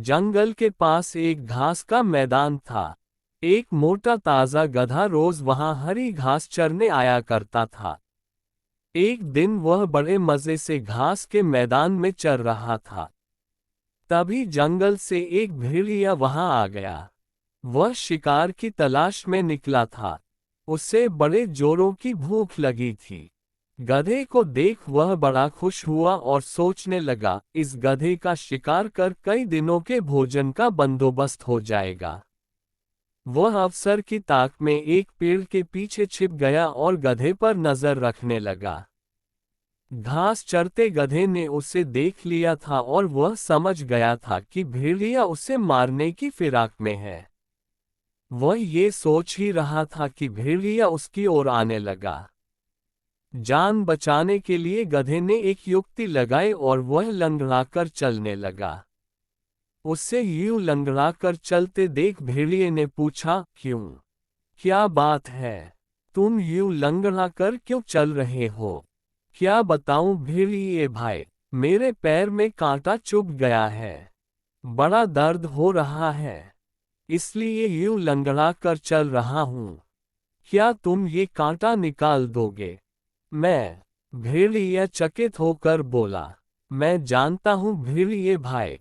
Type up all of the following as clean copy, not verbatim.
जंगल के पास एक घास का मैदान था। एक मोटा ताजा गधा रोज वहां हरी घास चरने आया करता था। एक दिन वह बड़े मजे से घास के मैदान में चर रहा था। तभी जंगल से एक भेड़िया वहां आ गया। वह शिकार की तलाश में निकला था। उसे बड़े जोरों की भूख लगी थी। गधे को देख वह बड़ा खुश हुआ और सोचने लगा, इस गधे का शिकार कर कई दिनों के भोजन का बंदोबस्त हो जाएगा। वह अवसर की ताक में एक पेड़ के पीछे छिप गया और गधे पर नजर रखने लगा। घास चरते गधे ने उसे देख लिया था और वह समझ गया था कि भेड़िया उसे मारने की फिराक में है। वह ये सोच ही रहा था कि भेड़िया उसकी ओर आने लगा। जान बचाने के लिए गधे ने एक युक्ति लगाई और वह लंगड़ाकर चलने लगा। उससे यूं लंगड़ाकर चलते देख भेड़िए ने पूछा, क्यों? क्या बात है? तुम यूं लंगड़ाकर क्यों चल रहे हो? क्या बताऊं भेड़िए भाई, मेरे पैर में कांटा चुभ गया है। बड़ा दर्द हो रहा है, इसलिए यूं लंगड़ाकर चल रहा हूं। क्या तुम ये कांटा निकाल दोगे? भेड़िया चकित होकर बोला, मैं जानता हूँ भेड़िए भाई,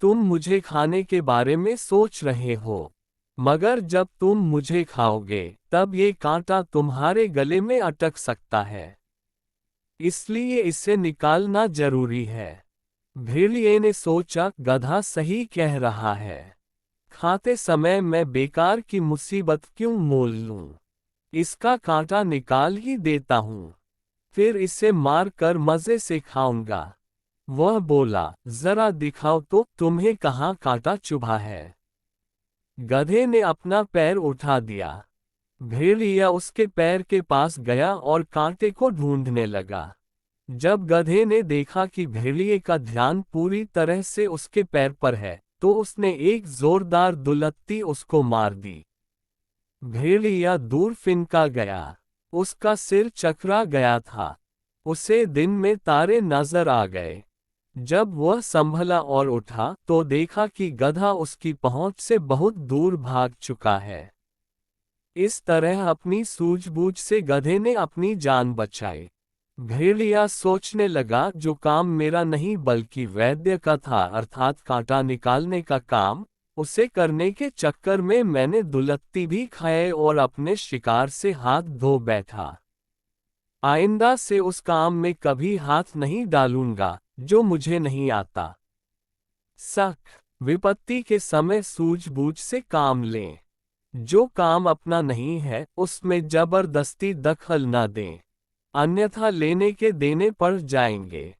तुम मुझे खाने के बारे में सोच रहे हो, मगर जब तुम मुझे खाओगे तब ये कांटा तुम्हारे गले में अटक सकता है, इसलिए इसे निकालना जरूरी है। भेड़िए ने सोचा, गधा सही कह रहा है। खाते समय मैं बेकार की मुसीबत क्यों मोल लूं? इसका कांटा निकाल ही देता हूं, फिर इसे मार कर मजे से खाऊंगा। वह बोला, जरा दिखाओ तो तुम्हें कहाँ कांटा चुभा है। गधे ने अपना पैर उठा दिया। भेड़िया उसके पैर के पास गया और कांटे को ढूंढने लगा। जब गधे ने देखा कि भेड़िए का ध्यान पूरी तरह से उसके पैर पर है, तो उसने एक जोरदार दुलत्ती उसको मार दी। भेड़िया दूर फिनका गया। उसका सिर चकरा गया था। उसे दिन में तारे नजर आ गए। जब वह संभला और उठा तो देखा कि गधा उसकी पहुंच से बहुत दूर भाग चुका है। इस तरह अपनी सूझबूझ से गधे ने अपनी जान बचाई। भेड़िया सोचने लगा, जो काम मेरा नहीं बल्कि वैद्य का था, अर्थात कांटा निकालने का काम, उसे करने के चक्कर में मैंने दुलत्ती भी खाए और अपने शिकार से हाथ धो बैठा। आइंदा से उस काम में कभी हाथ नहीं डालूंगा जो मुझे नहीं आता। विपत्ति के समय सूझबूझ से काम लें। जो काम अपना नहीं है उसमें जबरदस्ती दखल न दें, अन्यथा लेने के देने पड़ जाएंगे।